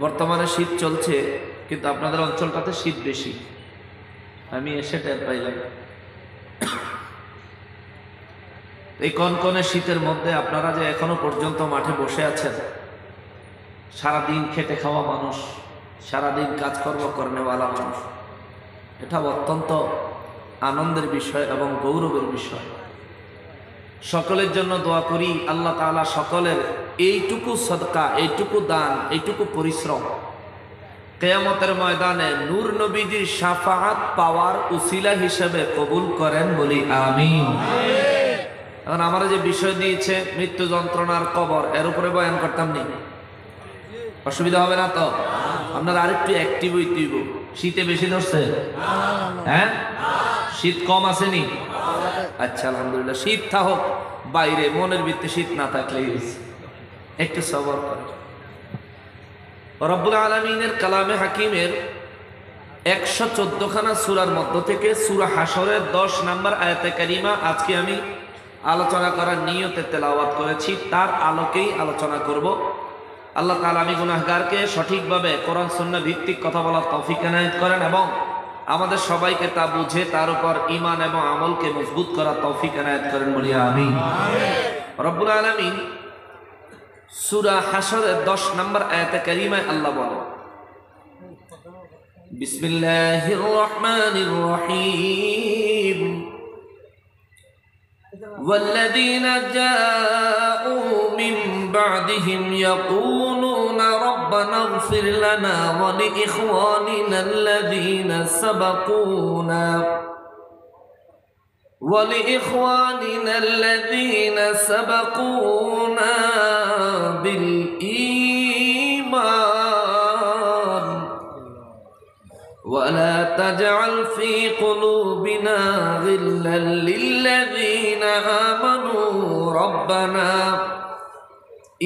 বর্তমানে শীত চলছে, কিন্তু আপনাদের অঞ্চলটাতে শীত বেশি, আমি এসে টের পাইলাম। এই কনকনে শীতের মধ্যে আপনারা যে এখনো পর্যন্ত মাঠে বসে আছেন, সারাদিন খেটে খাওয়া মানুষ, সারাদিন কাজকর্ম করেনেওয়ালা মানুষ, এটা অত্যন্ত আনন্দের বিষয় এবং গৌরবের বিষয়। সকলের জন্য দোয়া করি আল্লাহ তাআলা সকলের এইটুকু সদকা, এইটুকু দান, এইটুকু পরিশ্রম কিয়ামতের ময়দানে নূর নবীজির শাফাআত পাওয়ার উসিলা হিসেবে কবুল করেন, বলি আমিন। এখন আমরা যে বিষয় দিয়েছে মৃত্যু যন্ত্রণার কবর, এর উপরে বয়ান করতাম নি, অসুবিধা হবে না তো? আপনারা আরেকটু অ্যাক্টিভ হইতে হইব। শীতে বেশি ধরছে? হ্যাঁ, শীত কম আসেনি? আচ্ছা, আলহামদুলিল্লাহ। শীত থাকুক বাইরে, মনের ভিতরে শীত না থাকলে একটু সবর করে। রব্বুল আলামিনের কালামে হাকিমের 114 খানা সূরার মধ্য থেকে সূরা হাশরের 10 নম্বর আয়াতে কারিমা আজকে আমি আলোচনা করার নিয়তে তেলাওয়াত করেছি, তার আলোকেই আলোচনা করব। আল্লাহ তাআলা আমি গুনাহগারকে সঠিকভাবে কোরআন সুন্নাহ ভিত্তিক কথা বলার তৌফিক এনায়েত করেন এবং আমাদের সবাইকে তা বুঝে তার উপর ঈমান এবং আমলকে মজবুত করার তৌফিক এনায়েত করেন, বলি আমিন। রব্বুল আলামিন সূরা হাশরের 10 নম্বর আয়াতে কারিমায় আল্লাহ বলেন, বিসমিল্লাহির রহমানির রহিম, والذين جاءوا من بعدهم يقولون ربنا اغفر لنا ولإخواننا الذين سبقونا بالإيمان ولا تجعل في قلوبنا غلا للذين آمنوا ربنا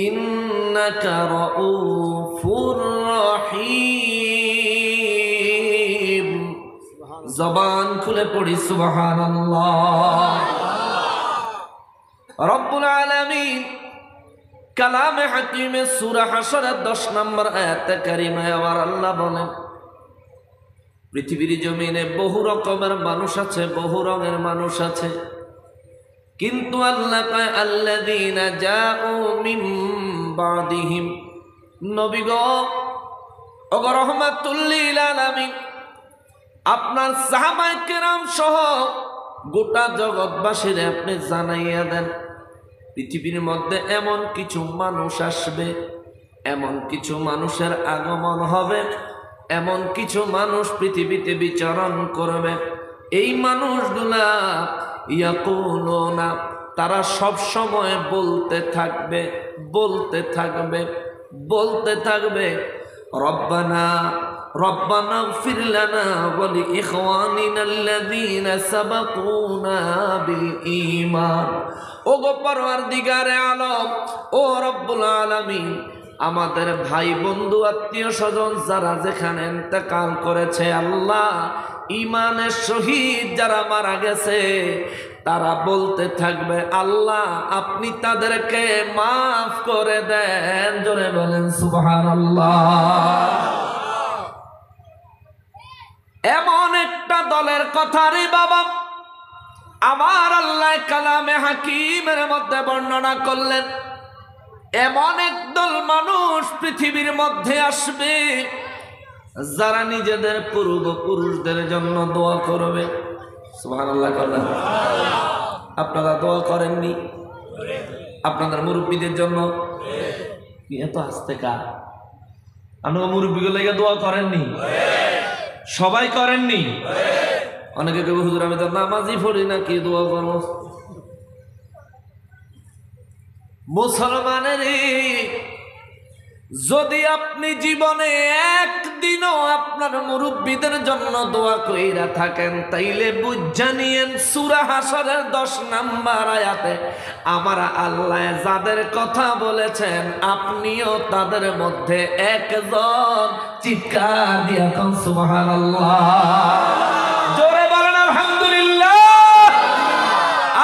إنك رؤوف رحيم। জবান খুলে পড়ি সুবহানাল্লাহ। রব্বুল আলামিন কালামে হাকিমে সূরা হাশরের 10 নম্বর আয়াতে কারিমায় আমার আল্লাহ বলেন, পৃথিবীর জমিনে বহু রকমের মানুষ আছে, বহু রঙের মানুষ আছে, কিন্তু আল্লাহ কয় আল্লাযীনা জাউ মিন বাদিহিম, নবী গো ওগো রাহমাতুল লিল আলামিন, আপনার সাহাবায়ে কেরাম সহ গোটা জগৎবাসীর আপনি জানাইয়া দেন, পৃথিবীর মধ্যে এমন কিছু মানুষ আসবে, এমন কিছু মানুষের আগমন হবে, এমন কিছু মানুষ পৃথিবীতে বিচরণ করবে। এই মানুষগুলা ইয়াকুলুনা, তারা সব সময় বলতে থাকবে, বলতে থাকবে, বলতে থাকবে, রব্বানা রব্বানা ইগফির লানা ওয়া লিইখওয়ানিনাল্লাযীনা সাবাকুনা বিল ঈমান। ওগো পরওয়ারদিগারে আলম, ও রব্বুল আলামিন, আমাদের ভাই বন্ধু আত্মীয় স্বজন যারা যেখানে ইন্তেকাল করেছে, আল্লাহ ঈমানের সহিত যারা মারা গেছে, তারা বলতে থাকবে আল্লাহ আপনি তাদেরকে মাফ করে দেন। জোরে বলেন সুবহানাল্লাহ। এমন একটা দলের কথা রে বাবা আমার আল্লাহ কালামে হাকিমের মধ্যে বর্ণনা করলেন। এমন একদল মানুষ পৃথিবীর মধ্যে আসবে যারা নিজেদের পূর্বপুরুষদের জন্য দোয়া করবে। সুবহানাল্লাহ। আপনারা দোয়া করেননি আপনাদের মুরব্বীদের জন্য? এত আস্তে কা, আপনারা মুরব্বীগুলো লেগে দোয়া করেননি? সবাই করেননি? অনেকে কেউ হুজুর আমি তো নামাজই পড়ি না, কি দোয়া করবো? মুসলমানের যদি আপনি জীবনে একদিনও আপনার মুরব্বীদের জন্য দোয়া কইরা থাকেন, তাইলে বুঝা নিয়েন সূরা হাশরের 10 নম্বর আয়াতে আমার আল্লাহ যাদের কথা বলেছেন আপনিও তাদের মধ্যে একজন। চিৎকার দিয়া কোন সুবহানাল্লাহ। জোরে বলেন আলহামদুলিল্লাহ।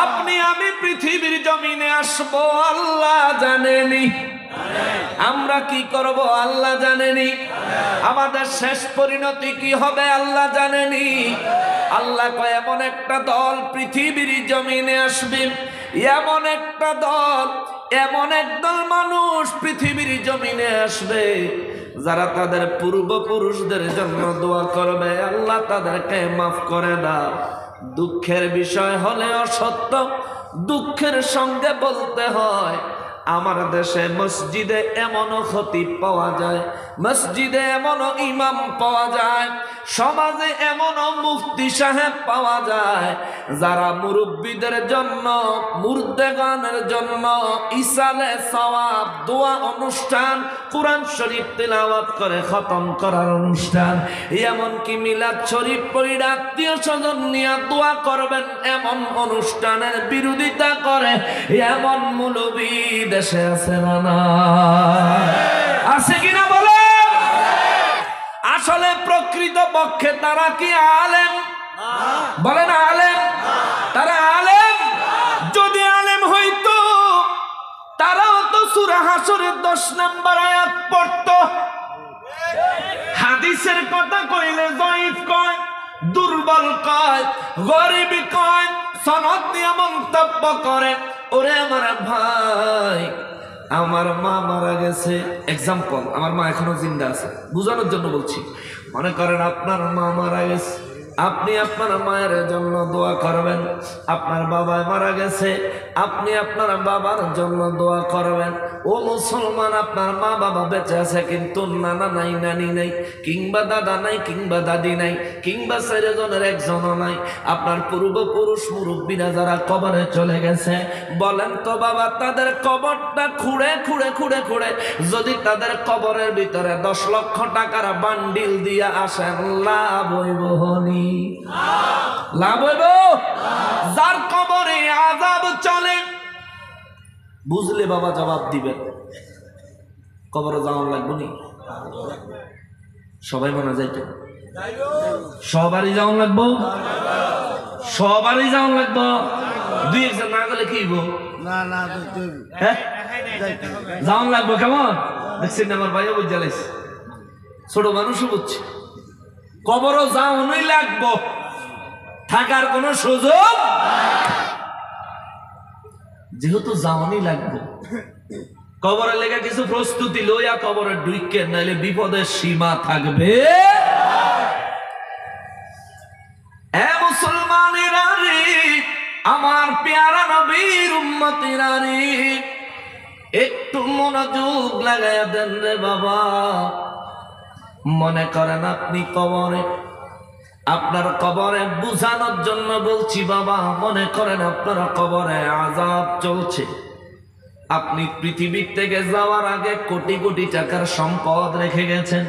আপনি আমি পৃথিবীর জমিনে আসবো আল্লাহ জানেনি, আমরা কি করব আল্লাহ জানেনি, আমাদের শেষ পরিণতি কি হবে আল্লাহ জানেনি। আল্লাহ কয় এমন একটা দল পৃথিবীর জমিনে আসবে, এমন একটা দল, এমন একদল মানুষ পৃথিবীর জমিনে আসবে যারা তাদের পূর্বপুরুষদের জন্য দোয়া করবে, আল্লাহ তাদেরকে মাফ করে দাও। দুঃখের বিষয় হলেও সত্য, দুঃখের সঙ্গে বলতে হয় আমার দেশে মসজিদে এমনও খতিব পাওয়া যায়, মসজিদে এমনও ইমাম পাওয়া যায়, সমাজে এমনও মুফতি সাহেব পাওয়া যায় যারা মুরব্বীদের জন্য, মুর্দেগানের জন্য ইসালে সওয়াব, দোয়া অনুষ্ঠান, কুরআন শরীফ তিলাওয়াত করে খতম করার অনুষ্ঠান, এমনকি মিলাদ শরীফ পড়ে আত্মীয় স্বজন নিয়ে দোয়া করবেন এমন অনুষ্ঠানের বিরোধিতা করে এমন মৌলবী দেশে আছে না? আছে কিনা বলে? আসলে প্রকৃত পক্ষে তারা কি আলেম? বলেন আলেম? তারা আলেম? যদি আলেম হইতো তারাও তো সূরা হাসরের 10 নম্বর আয়াত পড়তো। হাদিসের কথা কইলে জয়ীফ কয়, দুর্বল কয়, গরিব কয়, সনদ দিয়ে মন্তব্য করে। ওরে আমার ভাই, আমার মা মারা গেছে, এক্সাম্পল, আমার মা এখনো জিন্দা আছে, বুঝানোর জন্য বলছি। মনে করেন আপনার মা মারা গেছে, আপনি আপনার মায়ের জন্য দোয়া করবেন। আপনার বাবা মারা গেছে, আপনি আপনার বাবার জন্য দোয়া করবেন। ও মুসলমান, আপনার মা বাবা বেঁচে আছে কিন্তু নানা নাই, নানি নাই, কিংবা দাদা নাই, কিংবা দাদি নাই, কিংবা 4 জনের একজনও নাই। আপনার পূর্বপুরুষ মুরব্বীরা যারা কবরে চলে গেছে, বলেন তো বাবা, তাদের কবরটা খুঁড়ে খুঁড়ে খুঁড়ে খুঁড়ে যদি তাদের কবরের ভিতরে 10 লক্ষ টাকার বান্ডিল দিয়া আসেন, লাভ হইব? হনি লাভ হইব? যার কবরে আযাব চলে, বুঝলে বাবা জবাব দিবেন। কবরে যাওয়ার লাগবে নি? সবাই মনে যাইতো? সবারই যাওয়ান লাগবো? সবারই যাওয়ান লাগবো? 2 একজন না গেলে কি যাওয়ান লাগবো? কেমন দেখছেন আমার ভাইও বুঝে লাইছে, ছোট মানুষও বুঝছে। কবরও যাওয়ানই লাগবো, থাকার কোন সুযোগ, যেহেতু যাওয়ানই লাগবো। কবরের লেগে কিছু প্রস্তুতি লইয়া কবরের ঢুইকেন, নাইলে বিপদের সীমা থাকবে। এ মুসলমানেরা রে, আমার পেয়ারা নবীর উম্মতেরা রে, একটু মনোযোগ লাগাইয়া দেন রে বাবা। মনে করেন আপনি কবরে, আপনার কবরে বুঝানোর জন্য বলছি বাবা, মনে করেন আপনার কবরে আযাব চলছে। আপনি পৃথিবীর থেকে যাওয়ার আগে কোটি কোটি টাকার সম্পদ রেখে গেছেন।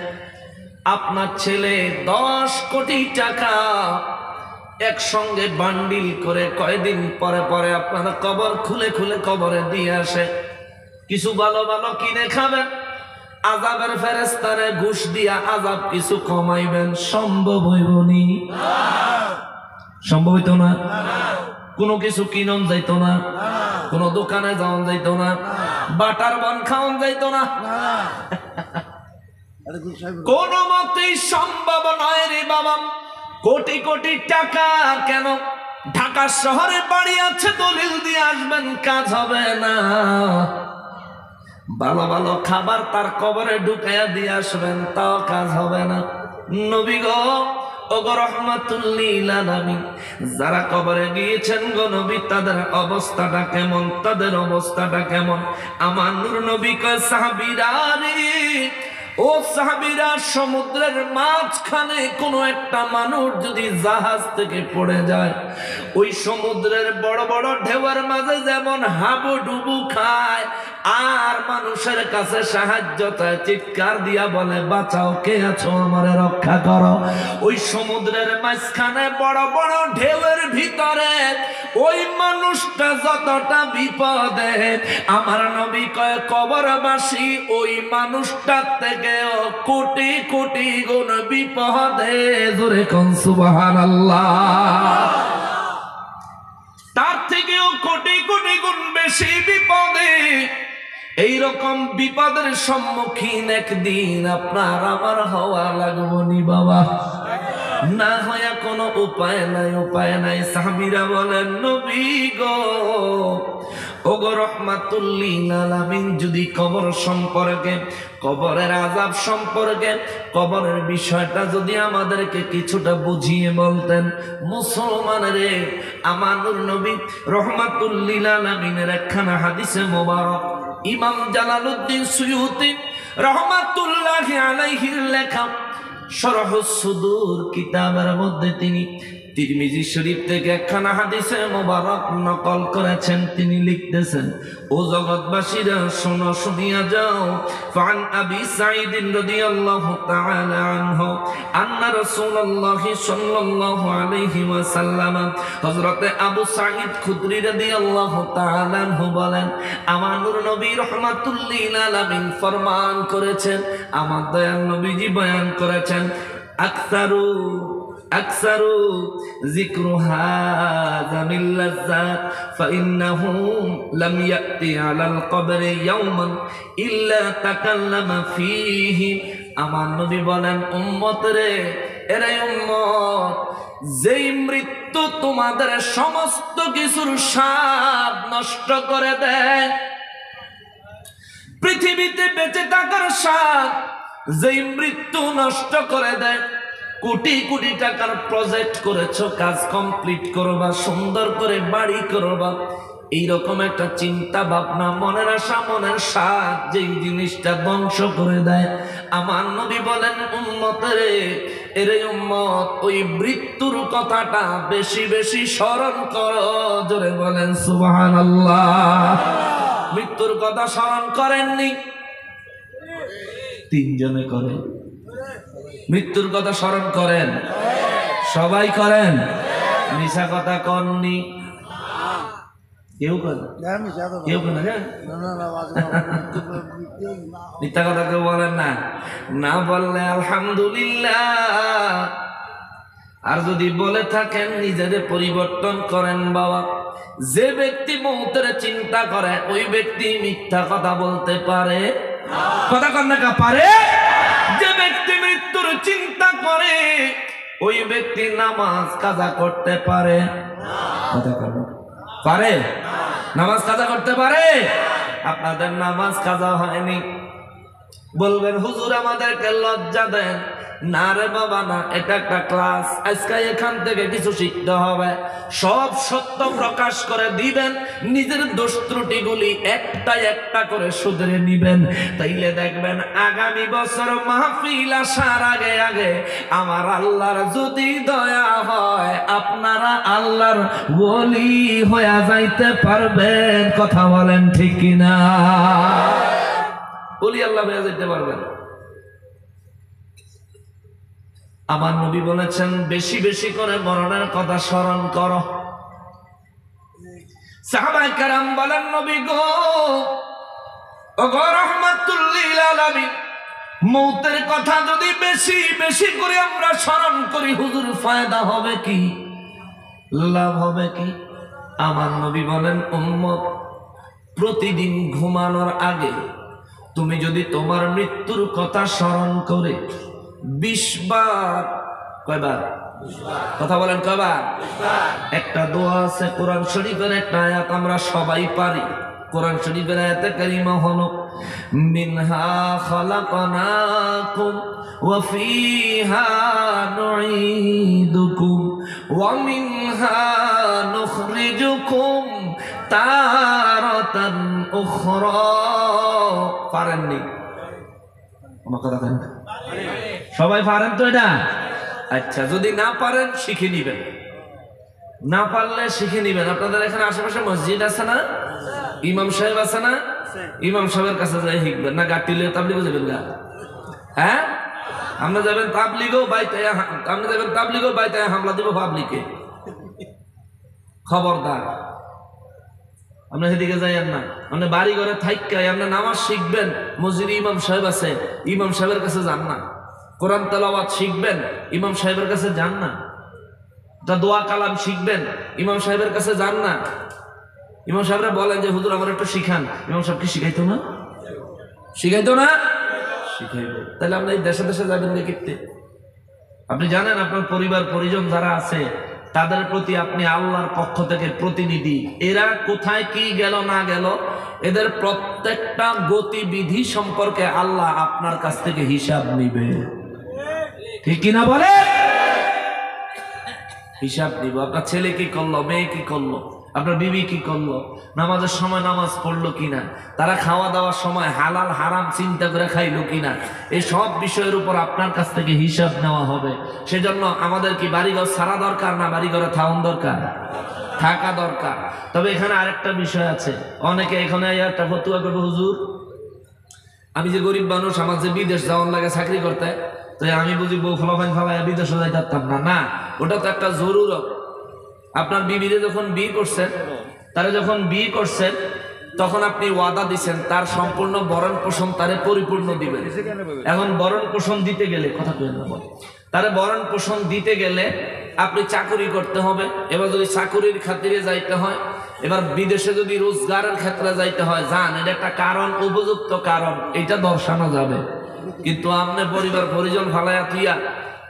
আপনার ছেলে 10 কোটি টাকা একসঙ্গে বান্ডিল করে কয়দিন পরে পরে আপনার কবর খুলে খুলে কবরে দিয়ে আসে। কিছু ভালো ভালো কিনে খাবেন, আযাবের ফেরেশতারে ঘুষ দিয়া আযাব কিছু কমাইবেন, সম্ভব হইবনি? সম্ভব হইতো না? কোনো কিছু কিনন যাইতো না, কোনো দোকানে যাওয়ান যাইতো না, বাটার বন খাওয়ান যাইতো না, কোন মতেই সম্ভব নয় রে বাবা। কোটি কোটি টাকা কেন, ঢাকা শহরে বাড়ি আছে, দলিল দিয়ে আসবেন, কাজ হবে না। ভালো ভালো খাবার তার কবরে ঢুকাইয়া দিয়ে আসবেন, তাও কাজ হবে না। নবী গো, ওগো রাহমাতুল লিল আলামিন, যারা কবরে গিয়েছেন গো নবী, তাদের অবস্থাটা কেমন? তাদের অবস্থাটা কেমন? আমার নূর নবী কয়, সাহাবীরা রে, ও সাহাবীরা, সমুদ্রের মাঝখানে কোনো একটা মানুষ যদি জাহাজ থেকে পড়ে যায়, ওই সমুদ্রের বড় বড় ঢেউয়ের মাঝে যেমন হাবুডুবু খায়, আর মানুষের কাছে সাহায্য চায়, চিৎকার দিয়া বলে, বাঁচাও, কে আছো, আমারে রক্ষা করো। ওই সমুদ্রের মাঝখানে বড় বড় ঢেউয়ের ভিতরে ওই মানুষটা যতটা বিপদে, আমার নবী কয় কবরবাসী ওই মানুষটার থেকেও কোটি কোটি গুণ বিপদে। জোরে কোন সুবহানাল্লাহ। তার থেকেও কোটি কোটি গুণ বেশি বিপদে এই রকম বিপদের সম্মুখীন একদিন আপনার আমার হওয়া লাগবনি বাবা, না হয় কোনো উপায় নাই, উপায় নাই। সাহাবীরা বলেন নবী গো, ওগো রহমাতুল লিল আলামিন, যদি কবর সম্পর্কে, কবরের আযাব সম্পর্কে, কবরের বিষয়টা যদি আমাদেরকে কিছুটা বুঝিয়ে বলতেন। মুসলমান রে, আমানুর নবী রহমাতুল লিল আলামিনের একখানা হাদিসে মোবারক ইমাম জালালউদ্দিন সুয়ুতি রহমাতুল্লাহি আলাইহির লেখা শরহুস সুদূর কিতাবের মধ্যে তিনি তিরমিজি শরীফ থেকে একখানা হাদিসে মোবারক নকল করেছেন। তিনি লিখতেছেন, ও জগৎবাসীরা শোনো, শুনিয়া যাও। ফান আবি সাঈদ রাদিয়াল্লাহু তাআলা আনহু আন্না রাসূলুল্লাহ সাল্লাল্লাহু আলাইহি ওয়াসাল্লাম, হযরতে আবু সাঈদ খুদরি রাদিয়াল্লাহু তাআলা আনহু বলেন, আমার নূর নবী রাহমাতুল লিল আলামিন ফরমান করেছেন, আমার দয়াল নবীজি বয়ান করেছেন, আকসারু যিকরু হাযা মিন লাযযাত ফাইন্নাহু লাম ইয়াতি আলাল কবরি ইয়াওমান ইল্লা তাকাল্লামা ফীহি। আমার নবী বলেন, উম্মত রে, এরে উম্মত, যেই মৃত্যু তোমাদের সমস্ত কিছুর স্বাদ নষ্ট করে দেয়, পৃথিবীতে বেঁচে থাকার স্বাদ যেই মৃত্যু নষ্ট করে দেয়, কোটি কোটি টাকার প্রজেক্ট করেছো, কাজ কমপ্লিট করবা, সুন্দর করে বাড়ি করবা, এইরকম একটা চিন্তা ভাবনা, মনের আশা, মনের স্বাদ যেই জিনিসটা ধ্বংস করে দেয়, আমার নবী বলেন, উম্মত রে, এরে উম্মত, ওই মৃত্যুর কথাটা বেশি বেশি স্মরণ করো। জোরে বলেন সুবহানাল্লাহ। মৃত্যুর কথা স্মরণ করেননি? তিনজনে করেন। মৃত্যুর কথা স্মরণ করেন? সবাই করেন? মিছা কথা কননি? কেউ করে? কেউ করে? মিথ্যা কথা কেউ বলেন না? না বললে আলহামদুলিল্লাহ, আর যদি বলে থাকেন নিজেদের পরিবর্তন করেন বাবা। যে ব্যক্তি মৌতের চিন্তা করে ওই ব্যক্তি মিথ্যা কথা বলতে পারে? কথা কন না, পারে? যে ব্যক্তি মৃত্যুর চিন্তা করে ওই ব্যক্তি নামাজ কাজা করতে পারে? কথা কন, পারে? নামাজ কাজা করতে পারে? আপনাদের নামাজ কাজা হয়নি, বলবেন হুজুর আমাদেরকে লজ্জা দেন। না রে বাবা না, এটা একটা ক্লাস, আজকে এখান থেকে কিছু শিখতে হবে। সব সত্য প্রকাশ করে দিবেন, নিজের দোষ ত্রুটিগুলি একটা একটা করে শুধরে নিবেন, তাইলে দেখবেন আগামী বছর মাহফিল আসার আগে আগে আমার আল্লাহর যদি দয়া হয় আপনারা আল্লাহর ওলি হয়ে যাইতে পারবেন। কথা বলেন ঠিক কিনা? ওলি আল্লাহ হয়ে যাইতে পারবেন। আমার নবী বলেছেন, বেশি বেশি করে মরণের কথা স্মরণ করো। সাহাবায়ে কেরাম বলেন, নবী গো, ওগো রাহমাতুল লিল আলামিন, মৌতের কথা যদি বেশি বেশি করে আমরা স্মরণ করি হুজুর, ফায়দা হবে কি, লাভ হবে কি? আমার নবী বলেন, উম্মত, প্রতিদিন ঘুমানোর আগে তুমি যদি তোমার মৃত্যুর কথা স্মরণ করে 20 বার, কয়বার? কথা বলেন, কয়বার? একটা দোয়া আছে কোরআন শরীফের, একটা আয়াত আমরা সবাই পারি। কোরআন শরীফের আয়াতে কারিমা হলো, মিনহা খালাকনাকুম ওয়া ফিহা নুঈদুকুম ওয়া মিনহা নুখরিজুকুম তারাতান উখরা। পারেননি? আমার কথা কেন? সবাই পারেন তো এটা? আচ্ছা, যদি না পারেন শিখে নিবেন, না পারলে শিখে নিবেন। আপনাদের এখানে আশেপাশে মসজিদ আছে না? ইমাম সাহেব আছে না? ইমাম সাহেবের কাছে যাই শিখবেন না? গাটিলে তাবলিগও যাবেন গা? হ্যাঁ, আমরা যাবেন তাবলিগও বাইতে, আমরা যাবেন তাবলিগও বাইতে হামলা দিব পাবলিকে। খবরদার, আপনি সেদিকে যাইয়েন না। আপনি বাড়ি ঘরে থাইকাই আপনি নামাজ শিখবেন, মসজিদে ইমাম সাহেব আছে, ইমাম সাহেবের কাছে যান না। কোরআন তেলাওয়াত শিখবেন, ইমাম সাহেবের কাছে যান না। দোয়া কালাম শিখবেন, ইমাম সাহেবের কাছে যান না। ইমাম সাহেবরা বলেন যে হুজুর আমার একটু শিখান, ইমাম সাহেবকে শিখাইতো না? শিখাইতো না? শিখাইব। তাহলে আমরা এই দেশে দেশে যাবেন দেখতে। আপনি জানেন আপনার পরিবার পরিজন যারা আছে তাদের প্রতি আপনি আল্লাহর পক্ষ থেকে প্রতিনিধি। এরা কোথায় কি গেল না গেল, এদের প্রত্যেকটা গতিবিধি সম্পর্কে আল্লাহ আপনার কাছ থেকে হিসাব নিবে। ঠিক কিনা বলে? হিসাব নিব। আপনার ছেলে কি করলো, মেয়ে কি করলো, আপনার বিবি কি করলো, নামাজের সময় নামাজ পড়লো কিনা, তারা খাওয়া দাওয়ার সময় হালাল হারাম চিন্তা করে খাইলো কিনা, এই সব বিষয়ের উপর আপনার কাছ থেকে হিসাব নেওয়া হবে। সেজন্য আমাদের কি বাড়িঘর ছাড়া দরকার না বাড়িঘরে থাউন দরকার? থাকা দরকার। তবে এখানে আরেকটা বিষয় আছে, অনেকে এখানে একটা ফতুয়া করবে, হুজুর আমি যে গরিব মানুষ, আমার যে বিদেশ যাওয়ার লাগে চাকরি করতে, তো আমি বুঝি বউ ফলাফান ফালাই বিদেশে যাই পারতাম না। না, ওটা তো একটা জরুরত। আপনার বিবিরে যখন বিয়ে করছেন, তারা যখন বিয়ে করছেন তখন আপনি ওয়াদা দিচ্ছেন তার সম্পূর্ণ ভরণ পোষণ তারে পরিপূর্ণ দিবেন। এখন ভরণ পোষণ দিতে গেলে কথা কই না বল, তারে ভরণ পোষণ দিতে গেলে আপনি চাকরি করতে হবে। এবার যদি চাকরির খাতিরে যাইতে হয়, এবার বিদেশে যদি রোজগারের ক্ষেত্রে যাইতে হয়, যান, এটা একটা কারণ, উপযুক্ত কারণ, এটা দর্শানো যাবে। কিন্তু আপনি পরিবার পরিজন ফালাইয়া থুইয়া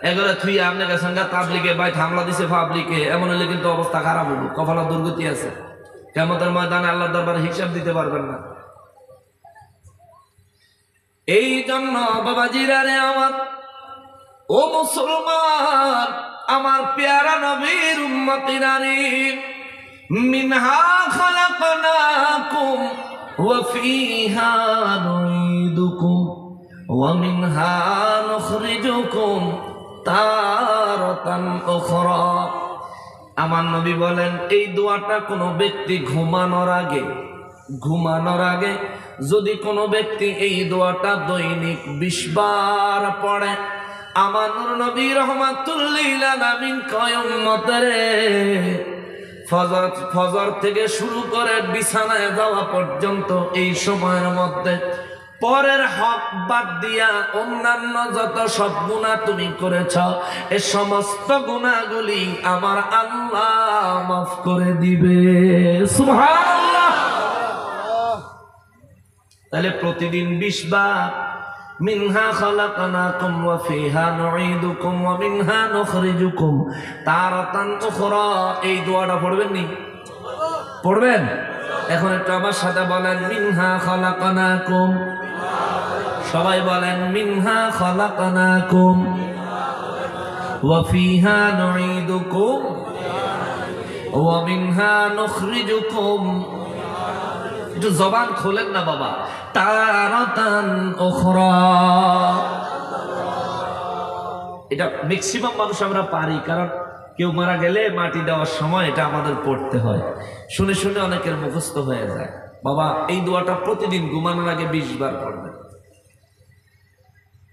এগুলো থুইয়া আপনি গেছেন গা তাবলিগে, বাইক হামলা দিছে পাবলিকে, এমন হলে কিন্তু অবস্থা খারাপ হলো, কপালের দুর্গতি আছে। কিয়ামতের ময়দানে আল্লাহর দরবারে হিসাব দিতে পারবেন না। এই জন্য বাবাজিরা রে আমার, ও মুসলমান, আমার পেয়ারা নবীর উম্মতিরা রে, মিনহা খালাকনাকুম ওয়া ফিহা নুঈদুকুম ওয়া মিনহা নুখরিজুকুম তারাতান উখরা। আমার নবী বলেন, এই দোয়াটা কোনো ব্যক্তি ঘুমানোর আগে যদি কোনো ব্যক্তি এই দোয়াটা দৈনিক 20 বার পড়ে, আমার নবী রাহমাতুল লিল আলামিন কয় উম্মতরে, ফজর থেকে শুরু করে বিছানায় যাওয়া পর্যন্ত এই সময়ের মধ্যে পরের হক বাদ দিয়া অন্যান্য যত সব গুনাহ তুমি করেছ, এ সমস্ত গুনাহগুলি আমার আল্লাহ মাফ করে দিবে। সুবহানাল্লাহ। তাহলে প্রতিদিন 20 বার মিনহা খালাকনাকুম ওয়া ফিহা নুঈদুকুম ওয়া মিনহা নুখরিজুকুম তারাতান উখরা, এই দোয়াটা পড়বেন নি? পড়বেন? এখন একটু আমার সাথে বলেন, মিনহা খালাকনাকুম। সবাই বলেন, মিনহা খালাকনাকুম ওয়া ফিহা নুঈদুকুম ওয়া মিনহা নুখরিজুকুম। একটু জবান খোলেন না বাবা, তারাতান উখরা। এটা ম্যাক্সিমাম মানুষ আমরা পারি, কারণ কেউ মারা গেলে মাটি দেওয়ার সময় এটা আমাদের পড়তে হয়, শুনে শুনে অনেকের মুখস্থ হয়ে যায়। বাবা, এই দোয়াটা প্রতিদিন ঘুমানোর আগে 20 বার পড়বেন।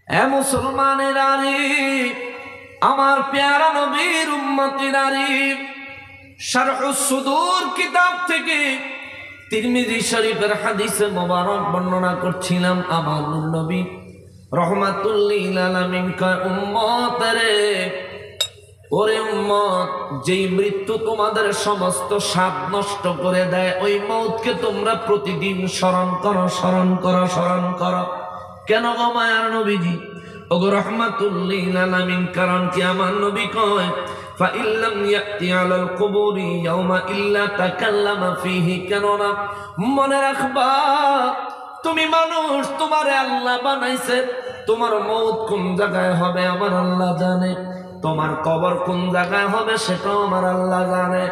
এ মুসলমানেরা রে, আমার পেয়ারা নবীর উম্মতিরা রে, শারহুস সুদূর কিতাব থেকে তিরমিজি শরীফের হাদিসে মোবারক বর্ণনা করছিলাম। আমার নবী রাহমাতুল লিল আলামিন কয়, উম্মত রে, ওরে উম্মত, যেই মৃত্যু তোমাদের সমস্ত স্বাদ নষ্ট করে দেয়, ওই মৌতকে তোমরা প্রতিদিন স্মরণ করো, স্মরণ করো, স্মরণ করো। কেন গো মায়ার নবীজি, ওগো রাহমাতুল লিল আলামিন, কারণ কি আমার নবী কয়, ফাইল্লাম ইয়াতি আলাল কুবুরি ইয়াওমা ইল্লা তাকাল্লামা ফিহি। কেননা মনে রাখবা, তুমি মানুষ, তোমারে আল্লাহ বানাইছে, তোমার মৌত কোন জায়গায় হবে আমার আল্লাহ জানে, তোমার কবর কোন জায়গায় হবে সেটাও আমার আল্লাহ জানে।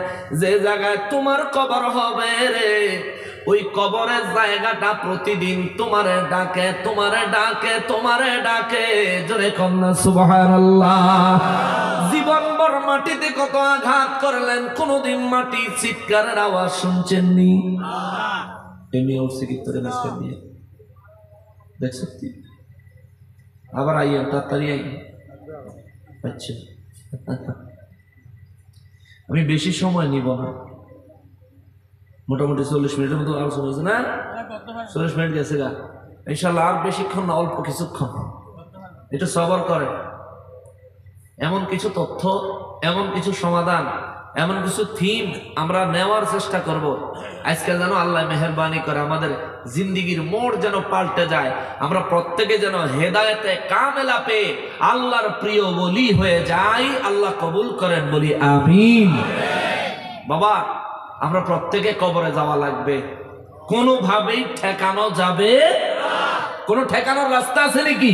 যে জায়গায় তোমার কবর হবে রে, ওই কবরের জায়গাটা প্রতিদিন তোমারে ডাকে, তোমারে ডাকে, তোমারে ডাকে। জোরে কন্যা সুবহানাল্লাহ। জীবনভর মাটিতে কত আঘাত করলেন, কোনদিন মাটি চিৎকারের আওয়াজ শুনছেন নি? এমনি উঠছে কি তোরে নাচতে দিয়ে দেখছ? আবার আইয়া তাড়াতাড়ি আই। আচ্ছা, আমি বেশি সময় নিব না, মোটামুটি 40 মিনিটের মতো আলোচনা হয়েছে না? 40 মিনিট গেছে গা, ইনশাল্লাহ আর বেশিক্ষণ না, অল্প কিছুক্ষণ একটু সবর করে। এমন কিছু তথ্য, এমন কিছু সমাধান এমন কিছু থিম আমরা নেওয়ার চেষ্টা করব। আজকে যেন আল্লাহ মেহেরবানি করে আমাদের জিন্দিগির মোড় যেন পাল্টে যায়, আমরা প্রত্যেকে যেন হেদায়েতে কামেলা পেয়ে আল্লাহর প্রিয় ওলি হয়ে যাই। আল্লাহ কবুল করেন, বলি আমিন। বাবা, আমরা প্রত্যেকে কবরে যাওয়া লাগবে, কোনোভাবেই ঠেকানো যাবে না। কোনো ঠেকানোর রাস্তা আছে নাকি?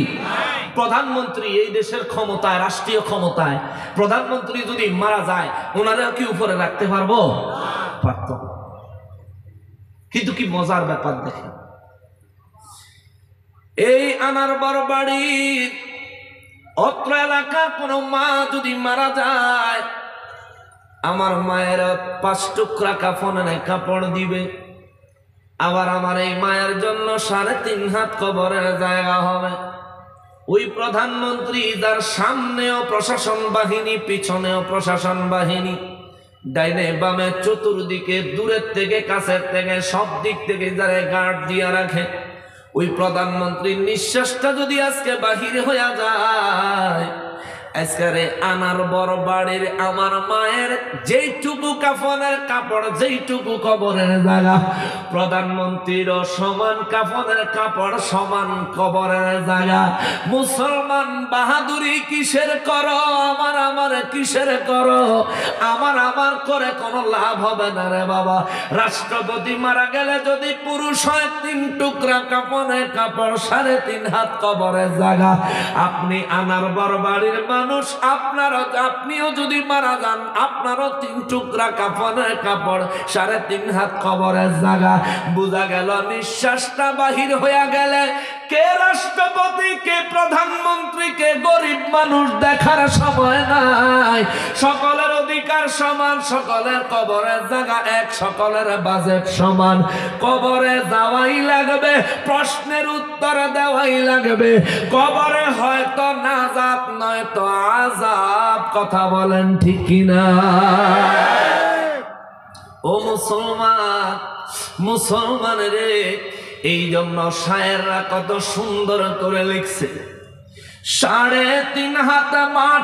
প্রধানমন্ত্রী এই দেশের ক্ষমতায়, রাষ্ট্রীয় ক্ষমতায়, প্রধানমন্ত্রী যদি মারা যায় ওনারা কি উপরে রাখতে পারবো? পারত। কিন্তু কি মজার ব্যাপার দেখেন, এই আনারবর বাড়ির অত্র এলাকার কোন মা যদি মারা যায়, আমার মায়ের 5 টুকরা কাফনের কাপড় দিবে, আবার আমার এই মায়ের জন্য 3.5 হাত কবরের জায়গা হবে। ওই প্রধানমন্ত্রী যার সামনেও প্রশাসন বাহিনী, পিছনেও প্রশাসন বাহিনী, ডাইনে বামে চতুর্দিকে দূরের থেকে কাছের থেকে সব দিক থেকে যারা গার্ড দিয়ে রাখে, ওই প্রধানমন্ত্রীর নিঃশ্বাসটা যদি আজকে বাহির হয়ে যায়, আজকের আনারবর বাড়ির আমার মায়ের যেইটুকু কাফনের কাপড়, যেইটুকু কবরের জায়গা, প্রধানমন্ত্রীরও সমান কাফনের কাপড়, সমান কবরের জায়গা। মুসলমান বাহাদুরি কিসের করো, আমার কিসের করো? আমার করে কোনো লাভ হবে না রে বাবা। রাষ্ট্রপতি মারা গেলে যদি পুরুষ হয় 3 টুকরা কাফনের কাপড়, 3.5 হাত কবরের জায়গা। আপনি আনারবর বাড়ির মানুষ, আপনিও যদি মারা যান, আপনারও 3 টুকরা কাফনের কাপড়, 3.5 হাত কবরের জায়গা। বুঝা গেল নিঃশ্বাসটা বাহির হয়ে গেলে কে রাষ্ট্রপতি, কে প্রধানমন্ত্রী, কে গরিব মানুষ দেখার সময় নাই। সকলের অধিকার সমান, সকলের কবরের জায়গা এক, সকলের বাজেট সমান। কবরে যাওয়াই লাগবে, প্রশ্নের উত্তর দেওয়াই লাগবে। কবরে হয়তো নাজাত নয়তো আযাব। কথা বলেন ঠিক কিনা? ও মুসলমান রে, এই জন্য শায়েররা কত সুন্দর করে লিখছে, 3.5 হাত মাঠ